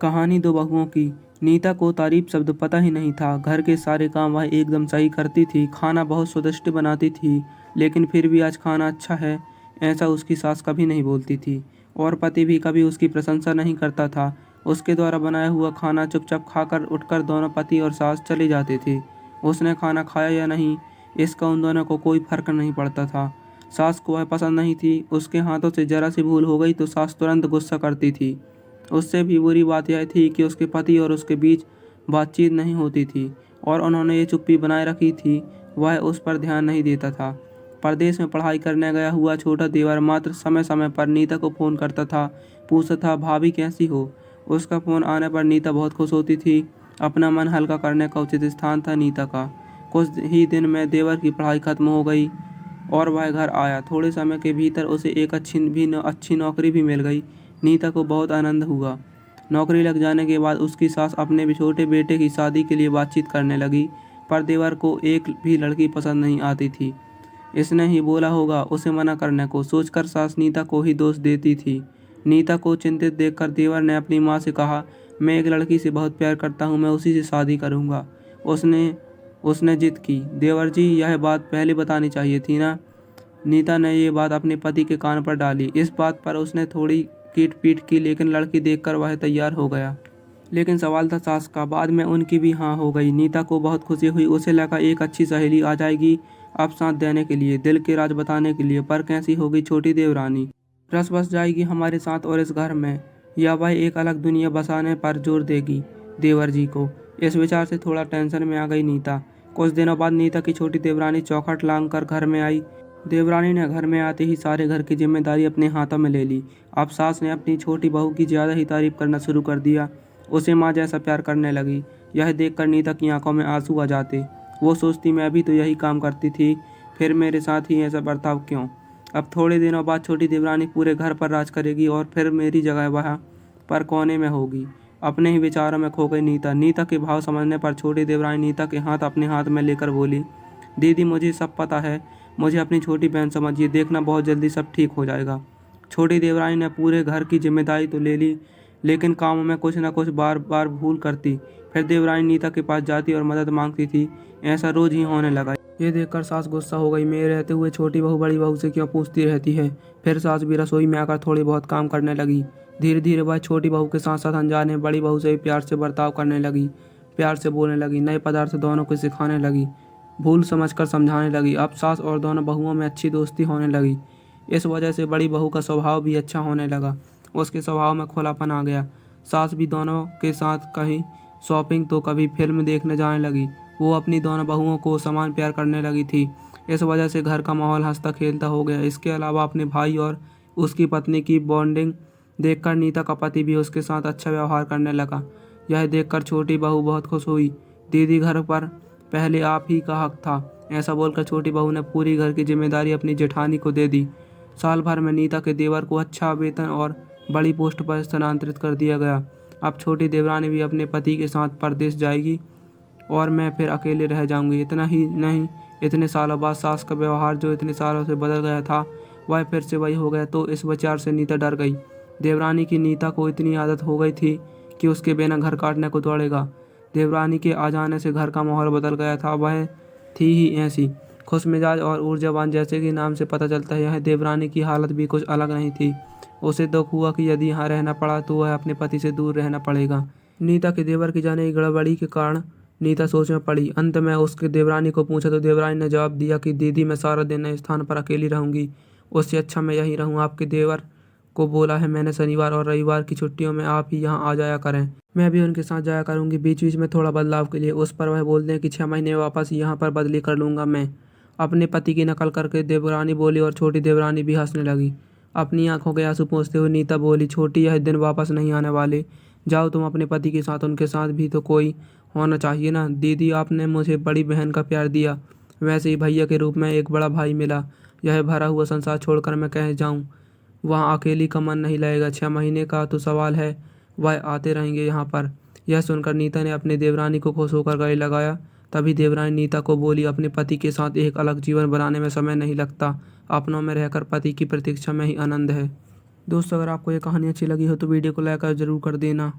कहानी दो बहुओं की। नीता को तारीफ शब्द पता ही नहीं था। घर के सारे काम वह एकदम सही करती थी। खाना बहुत स्वादिष्ट बनाती थी, लेकिन फिर भी आज खाना अच्छा है ऐसा उसकी सास कभी नहीं बोलती थी। और पति भी कभी उसकी प्रशंसा नहीं करता था। उसके द्वारा बनाया हुआ खाना चुपचाप खाकर उठकर दोनों पति और सास चले जाते थे। उसने खाना खाया या नहीं, इसका उन दोनों को कोई फर्क नहीं पड़ता था। सास को वह पसंद नहीं थी। उसके हाथों से जरा सी भूल हो गई तो सास तुरंत गुस्सा करती थी। उससे भी बुरी बात यह थी कि उसके पति और उसके बीच बातचीत नहीं होती थी और उन्होंने ये चुप्पी बनाए रखी थी। वह उस पर ध्यान नहीं देता था। परदेश में पढ़ाई करने गया हुआ छोटा देवर मात्र समय समय पर नीता को फ़ोन करता था, पूछता था भाभी कैसी हो। उसका फ़ोन आने पर नीता बहुत खुश होती थी। अपना मन हल्का करने का उचित स्थान था नीता का। कुछ ही दिन में देवर की पढ़ाई खत्म हो गई और वह घर आया। थोड़े समय के भीतर उसे एक अच्छी नौकरी भी मिल गई। नीता को बहुत आनंद हुआ। नौकरी लग जाने के बाद उसकी सास अपने भी छोटे बेटे की शादी के लिए बातचीत करने लगी, पर देवर को एक भी लड़की पसंद नहीं आती थी। इसने ही बोला होगा उसे मना करने को, सोचकर सास नीता को ही दोष देती थी। नीता को चिंतित देखकर देवर ने अपनी माँ से कहा, मैं एक लड़की से बहुत प्यार करता हूँ, मैं उसी से शादी करूँगा। उसने उसने जिद की। देवर जी, यह बात पहले बतानी चाहिए थी ना। नीता ने ये बात अपने पति के कान पर डाली। इस बात पर उसने थोड़ी कीट पीट की, लेकिन लड़की देखकर वह तैयार हो गया। लेकिन सवाल था सास का। बाद में उनकी भी हाँ हो गई। नीता को बहुत खुशी हुई। उसे लगा एक अच्छी सहेली आ जाएगी अब साथ देने के लिए, दिल के राज बताने के लिए। पर कैसी होगी छोटी देवरानी, रस बस जाएगी हमारे साथ और इस घर में, या वह एक अलग दुनिया बसाने पर जोर देगी देवर जी को। इस विचार से थोड़ा टेंशन में आ गई नीता। कुछ दिनों बाद नीता की छोटी देवरानी चौखट लांग कर घर में आई। देवरानी ने घर में आते ही सारे घर की जिम्मेदारी अपने हाथों में ले ली। अब सास ने अपनी छोटी बहू की ज़्यादा ही तारीफ करना शुरू कर दिया। उसे माँ जैसा प्यार करने लगी। यह देखकर नीता की आंखों में आंसू आ जाते। वो सोचती, मैं भी तो यही काम करती थी, फिर मेरे साथ ही ऐसा बर्ताव क्यों। अब थोड़े दिनों बाद छोटी देवरानी पूरे घर पर राज करेगी और फिर मेरी जगह वहाँ पर कोने में होगी। अपने ही विचारों में खो गई नीता। नीता के भाव समझने पर छोटी देवरानी नीता के हाथ अपने हाथ में लेकर बोली, दीदी मुझे सब पता है, मुझे अपनी छोटी बहन समझिए, देखना बहुत जल्दी सब ठीक हो जाएगा। छोटी देवरानी ने पूरे घर की जिम्मेदारी तो ले ली, लेकिन कामों में कुछ न कुछ बार बार भूल करती। फिर देवरानी नीता के पास जाती और मदद मांगती थी। ऐसा रोज ही होने लगा। ये देखकर सास गुस्सा हो गई। मेरे रहते हुए छोटी बहू बड़ी बहू से क्यों पूछती रहती है। फिर सास भी रसोई में आकर थोड़ी बहुत काम करने लगी। धीरे धीरे वह छोटी बहू के साथ साथ अनजाने बड़ी बहू से भी प्यार से बर्ताव करने लगी, प्यार से बोलने लगी, नए पदार्थ दोनों को सिखाने लगी, भूल समझकर समझाने लगी। अब सास और दोनों बहुओं में अच्छी दोस्ती होने लगी। इस वजह से बड़ी बहू का स्वभाव भी अच्छा होने लगा। उसके स्वभाव में खुलापन आ गया। सास भी दोनों के साथ कहीं शॉपिंग तो कभी फिल्म देखने जाने लगी। वो अपनी दोनों बहुओं को समान प्यार करने लगी थी। इस वजह से घर का माहौल हंसता खेलता हो गया। इसके अलावा अपने भाई और उसकी पत्नी की बॉन्डिंग देखकर नीता का पति भी उसके साथ अच्छा व्यवहार करने लगा। यह देखकर छोटी बहू बहुत खुश हुई। दीदी घर पर पहले आप ही का हक था। ऐसा बोलकर छोटी बहू ने पूरी घर की जिम्मेदारी अपनी जेठानी को दे दी। साल भर में नीता के देवर को अच्छा वेतन और बड़ी पोस्ट पर स्थानांतरित कर दिया गया। अब छोटी देवरानी भी अपने पति के साथ परदेश जाएगी और मैं फिर अकेले रह जाऊंगी। इतना ही नहीं, इतने सालों बाद सास का व्यवहार जो इतने सालों से बदल गया था वह फिर से वही हो गया। तो इस विचार से नीता डर गई। देवरानी की नीता को इतनी आदत हो गई थी कि उसके बिना घर काटने को दौड़ेगा। देवरानी के आ जाने से घर का माहौल बदल गया था। वह थी ही ऐसी खुश मिजाज और ऊर्जावान, जैसे कि नाम से पता चलता है। यह देवरानी की हालत भी कुछ अलग नहीं थी। उसे दुख हुआ कि यदि यहाँ रहना पड़ा तो वह अपने पति से दूर रहना पड़ेगा। नीता के देवर की जाने की गड़बड़ी के कारण नीता सोच में पड़ी। अंत में उसके देवरानी को पूछा तो देवरानी ने जवाब दिया कि दीदी मैं सारा दिन नए स्थान पर अकेली रहूंगी, उससे अच्छा मैं यहीं रहूं। आपके देवर को बोला है मैंने शनिवार और रविवार की छुट्टियों में आप ही यहाँ आ जाया करें, मैं भी उनके साथ जाया करूंगी, बीच बीच में थोड़ा बदलाव के लिए। उस पर वह बोलते हैं कि 6 महीने में वापस यहाँ पर बदली कर लूँगा मैं। अपने पति की नकल करके देवरानी बोली और छोटी देवरानी भी हंसने लगी। अपनी आंखों के आंसू पोंछते हुए नीता बोली, छोटी यह दिन वापस नहीं आने वाले, जाओ तुम अपने पति के साथ, उनके साथ भी तो कोई होना चाहिए ना। दीदी आपने मुझे बड़ी बहन का प्यार दिया, वैसे ही भैया के रूप में एक बड़ा भाई मिला। यह भरा हुआ संसार छोड़कर मैं कहीं जाऊँ, वहाँ अकेली का मन नहीं लगेगा। 6 महीने का तो सवाल है, वह आते रहेंगे यहाँ पर। यह सुनकर नीता ने अपने देवरानी को खुश होकर गले लगाया। तभी देवरानी नीता को बोली, अपने पति के साथ एक अलग जीवन बनाने में समय नहीं लगता, अपनों में रहकर पति की प्रतीक्षा में ही आनंद है। दोस्तों, अगर आपको ये कहानी अच्छी लगी हो तो वीडियो को लाइक और ज़रूर कर देना।